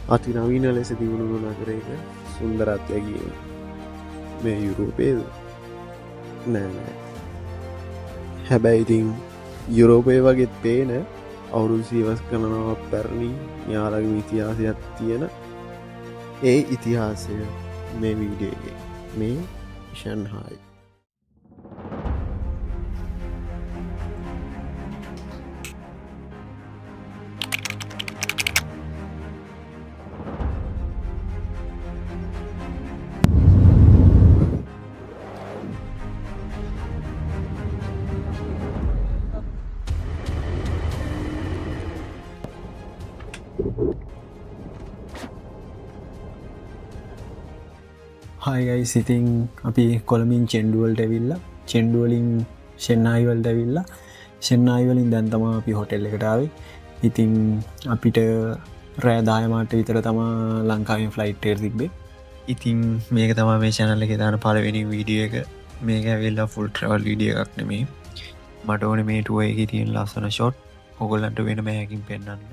අතිනවීන ලෙස දියුණුණු නගරයක සුන්දරත්වය කියීම මේ යුරෝපයද නෑ හැබැයි ඉතින් යුරෝපය වගේත් පේන අවුරුදු සීවස් ගණනාවක් පැරණි යාලගම ඉතිහාසයක් තියෙන ඒ ඉතිහාසය මේ වීඩියෝගේ මේ ෂන්හායි හයගයි සිතින් අපි කොළමින් චෙන්ඩුවල්ට ඇවිල්ලා චෙන්ඩුවලින් ෂෙන්නායිවල්ට ඇවිල්ලා ෂෙන්නායිවලින් දැන්තම අපි හොටෙල් එකටාවේ ඉතින් අපිට රෑදායමට විතර තමා ලංකාවෙන් ෆ්ලයිට්ටර් තිබ්බේ ඉතින් මේක තමා මේ චැනල්ල එක දාන පලවෙනි වීඩිය එක මේක ඇවෙල්ලා ෆුල් ට්‍රවල් විඩිය එකක් නෙමේ මට ඕන මේ ටුව එක තියෙන් ලස්සන ෂොට් ඔගොල්ලන්ට වෙන මෑකින් පෙන්න්න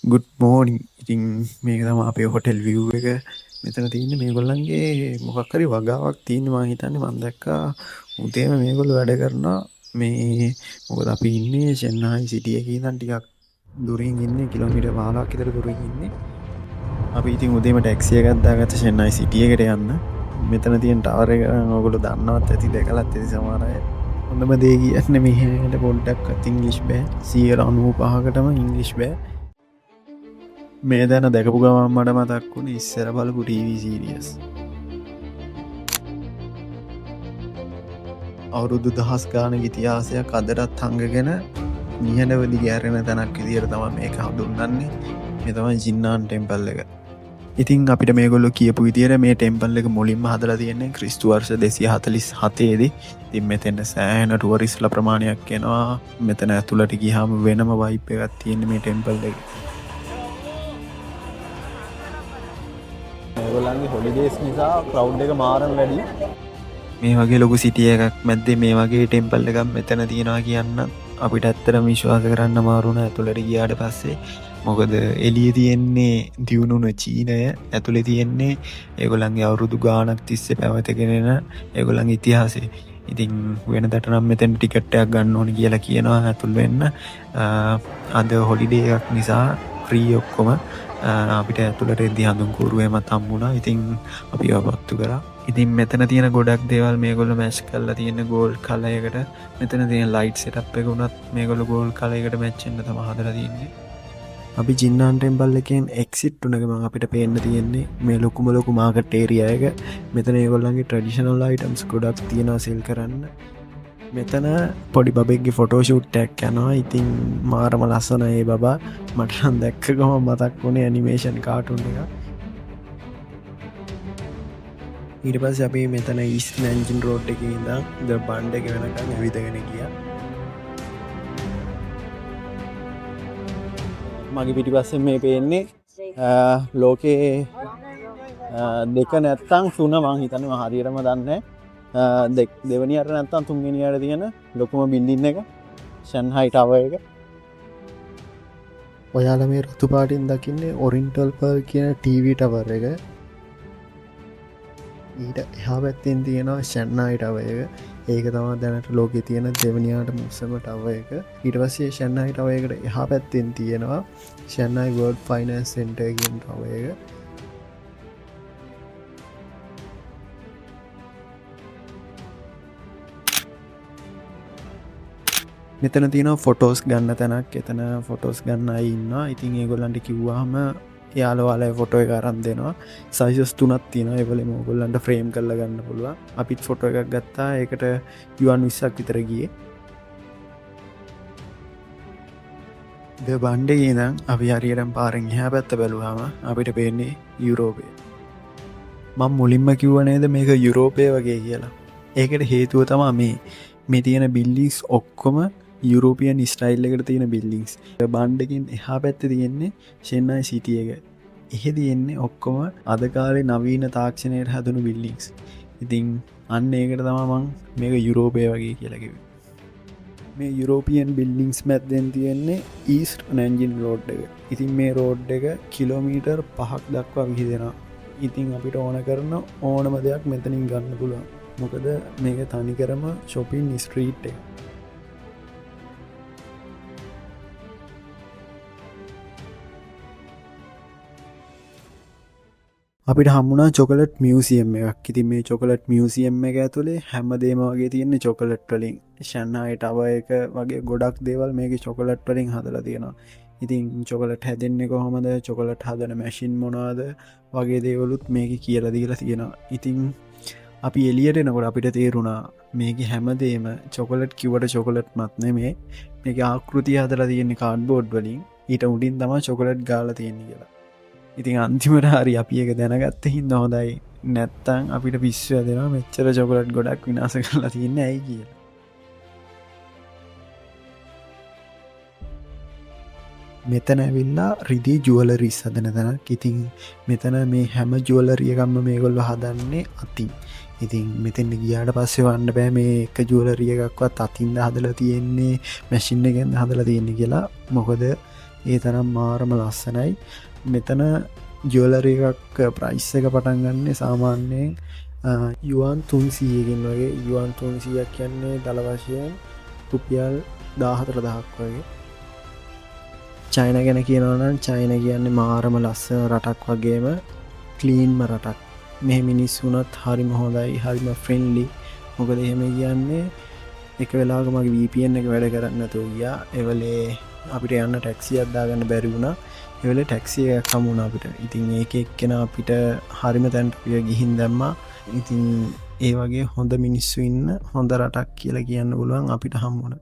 ගුඩ් මෝනිින් ඉතින් මේක තම අපේ හොටෙල් විව් එක මෙතන තියන්න මේ ගොල්ලන්ගේ මොකක්කරි වගාවක් තියන්නවා හිතන්න මන්දක්කා උතේම මේගොල්ල වැඩ කරන මේ මොකද අපි ඉන්නේ ෂෙන්නායි සිටියක දන් ටිකක් දුරින් ඉන්න කිලෝමිට වාලාක් ඉතර දුරින් ඉන්නේ අපි ඉතින් උදේම ටැක්සිය ගත්දාගත ෂෙන්න්නයි සිටියකට යන්න මෙතන තියෙන් ටාරය ඔගොල දන්නවත් ඇති දෙකලත් ඇති සමාරය හොඳම දේ කියන්න මෙහට පොඩ්ඩක් ඉංගලිෂ් බෑ 95%ටම ඉංගලිෂ් බෑ මේ දැන දැකපු ගමන් මට මතක් වුණ ඉස්සර බලපු ටීව සීරියස් අවුරුදු දහස් ගාන ඉතිහාසයක් අදටත් හඟගෙන නිහඬවදි ගෑරෙන තැනක් විදියට තම මේක හඳුන්න්නේ මේ තමයි ජින්නාන් ටෙම්පල් එක ඉතින් අපිට මේගොල්ල කියපු විදිර මේ ටෙම්පල් එක මුලින්ම හදලා තියන්නේ ක්‍රිස්තුවර්ෂ 247ේදී තින් මෙතෙන්ට සෑහන ටුවරිස්ල ප්‍රමාණයක් කෙනවා මෙතන ඇතුළට ගිහාම වෙනම වයිප් එකත් තියෙන්නේ මේ ටෙම්පල් එක ගොල්ලන්ගේ හොලිඩේස් නිසා ක්‍රව් එක මාරන් වැඩි මේ වගේ ලොකු සිටිය එකක් මැද්දේ මේ වගේ ටෙම්පල් එකක් මෙතන තියෙනවා කියන්න අපිට ඇත්තට විශ්වාස කරන්න මාරුණ ඇතුළට ගියාට පස්සේ මොකද එළිය තියෙන්නේ දියුණුන චීනය ඇතුළේ තියෙන්නේ ඒගොල්ලන්ගේ අවුරුදු ගානක් තිස්සේ පැවතගෙනෙන ඒගොල්ලන්ගේ ඉතිහාසය ඉතින් වෙන දට නම් මෙතැන් ටිකට්ටයක් ගන්න ඕන කියලා කියනවා ඇතුල් වෙන්න අද හොලිඩේ එකක් නිසා ෆ්‍රී ඔක්කොම අපිට ඇතුළට එදදි හඳුන්කූරුවම තම්මුණා ඉතින් අපි අපත්තු කර ඉතින් මෙතන තියෙන ගොඩක් දේවල් මේ ගොල්ල මැස්් කල්ලා තියෙන ගෝල් කලයකට මෙතන තියෙන ලයිට් සටප් එක වුණත් මේ ගොල ගෝල් කලයකට මැච්චෙන්න්න තම හදර තියන්නේ අපි ජින්නාන්ටෙන් බල්ල එකෙන් එක්සිට් උනගම අපිට පේන්න තියෙන්නේ මේ ලොකුම ලොකු මාකට ඒරියයක මෙතන ඒගොල්ලන්ගේ ට්‍රඩිෂනල් අයිටම්ස් ගොඩක් තියෙනවා සෙල් කරන්න මෙතන පොඩි බබෙක්ගේ ෆොටෝෂූට්ටැක් යනවා ඉතින් මාරම ලස්සන ඒ බබා මටන් දැක්ක ගොම මතක් වුණේ ඇනිමේෂන් කාටුන් එක ඊට පස් අපි මෙතන ඉස් නැන්ජින් රෝඩ් එක ඉඳ ද බන්්ඩ එක වෙනකම් ඇවිදගෙන ගිය මගේ පිටි පස්සෙන් මේ පේන්නේ ලෝකයේ දෙක නැත්තං සුන මං හිතනවා හරිරම දන්න දෙවනිට නැත්තන් තුන්ගෙනයට තියෙන ලොකුම බිල්ලින්න එක ෂන්හයිටාව එක ඔයාල මේ රතු පාටින් දකින්නේ ඔරින්ටල් පර් කියන ටීවිටවර එක ඊට එහා පැත්තෙන් තියෙනවා ෂන්නයිටව එක ඒක තමා දැනට ලෝකෙ තියෙන දෙවනියාට මුස්සම ටව එක ඊට පස්සේ ෂන්නයිටව එකට එහා පැත්තෙන් තියෙනවා ෂන්නයි වර්ඩ් ෆයිනන්ස් සෙන්ටර්ගෙන් ටව එක මෙතන තියෙන ෆොටෝස් ගන්න තැනක් එතන ෆොටෝස් ගන්න ඉන්න ඉතින් ඒගොල්ලන්ට කිව්වාහම යාලවාල ෆොටෝ එක අරන් දෙනවා සයිසස් තුනත් තියෙන එවල මොගොල්ලන්ට ෆ්‍රේම් කරල ගන්න පුළුව අපිත් ෆොටෝ එකක් ගත්තා ඒකට යුවන් 20ක් විතර ගිය ද බන්්ඩ දම් අපි හරියටම් පාරෙන් හැ පැත්ත බැලුවාම අපිට පේන්නේ යුරෝපය මං මුලින්ම කිව්වනේද මේක යුරෝපය වගේ කියලා ඒකට හේතුව තමා මේ තියෙන බිල්ලිස් ඔක්කොම යුරෝපියන් ස්ටයිල් එකට තියෙන බිල්ලිංස් බන්්ඩකින් එහා පැත්ත තියෙන්නේ ෂෙන්නයි සිටිය එක එහෙ තියෙන්නේ ඔක්කොම අදකාලේ නවීන තාක්ෂණයට හැදනු බිල්ලිංස් ඉතිං අන්න ඒකට තමා මං මේක යුරෝපය වගේ කියලකිව මේ යුරෝපියන් බිල්ඩිංස් මැත්දෙන් තියෙන්නේ ඊස්ට් නැන්ජින් රෝඩ් එක. ඉතින් මේ රෝඩ් එක කිලෝමීටර් 5ක් දක්වා විහිදෙනවා. ඉතින් අපිට ඕන කරන ඕනම දෙයක් මෙතනින් ගන්න පුළුවන්. මොකද මේක තනිකරම ෂොපින් ස්ට්‍රීට් එක. අපිට හම්මුණා චොකලට් මියසියම් එකක්. ඉතින් මේ චොකලට් මියසියම් එක ඇතුලේ හැමදේම වගේ තියෙන්නේ චොකලට් වලින්. ෂන්හායි ටවර් එක වගේ ගොඩක් දේවල් මේකේ චොකලට් වලින් හදලා තියෙනවා. ඉතින් චොකලට් හැදෙන්නේ කොහොමද, චොකලට් හදන මැෂින් මොනවද වගේ දේවලුත් මේකේ කියලා දීලා තියෙනවා. ඉතින් අපි එළියට එනකොට අපිට තේරුණා මේකේ හැමදේම චොකලට් කිව්වට චොකලට් මත් නෙමේ. මේකේ ආකෘතිය හදලා තියෙන්නේ කාඩ්බෝඩ් වලින්. ඊට උඩින් තමයි චොකලට් ගාලා තියෙන්නේ කියලා. ඉතින් අන්තිමට හරි අපි එක දැනගත්ත හින්දා හොඳයි. නැත්තම් අපිට පිස්සු හැදෙනවා මෙච්චර චොකලට් ගොඩක් විනාශ කරලා තියන්නේ ඇයි කියලා. මෙතන ඇවිල්ලා රිදී ජුවලරිස් හදන තැනක්. ඉතින් මෙතන මේ හැම ජුවලරි එකක්ම මේගොල්ලෝ හදන්නේ අතින්. ඉතින් මෙතෙන් ගියාට පස්සේ වන්න බෑ මේ එක ජුවලරි එකක්වත් අතින්ද හදලා තියෙන්නේ මැෂින් එකෙන්ද හදලා තියෙන්නේ කියලා. මොකද ඒ තරම් මාරම ලස්සනයි. මෙතන ජුවලරි එකක් ප්‍රයිස් එක පටන් ගන්නේ සාමාන්‍යයෙන් යුවන් 300කින් වගේ. යුවන් 300ක් කියන්නේ දල වශයෙන් රුපියල් 14000ක් වගේ. චයින ගැන කියනවා නම් චයින කියන්නේ මාරම ලස්සන රටක් වගේම ක්ලීන්ම රටක්. මේ මිනිස්සුනත් හරිම හොඳයි, හරිම ෆ්‍රෙන්ඩ්ලි. මොකද එහෙම කියන්නේ එක වෙලාවක මගේ VPN එක වැඩ කරන්නේ නැතුව ගියා. ඒ වෙලේ අපිට යන්න ටැක්සියක් දාගන්න බැරි වුණා. ඒ වෙලේ ටැක්සි එකක් හමු වුණා අපිට. ඉතින් ඒක එක්කෙනා අපිට හරිම තැනට ගිහින් දැම්මා. ඉතින් ඒ වගේ හොඳ මිනිස්සු ඉන්න හොඳ රටක් කියලා කියන්න පුළුවන් අපිට හම්බුණා.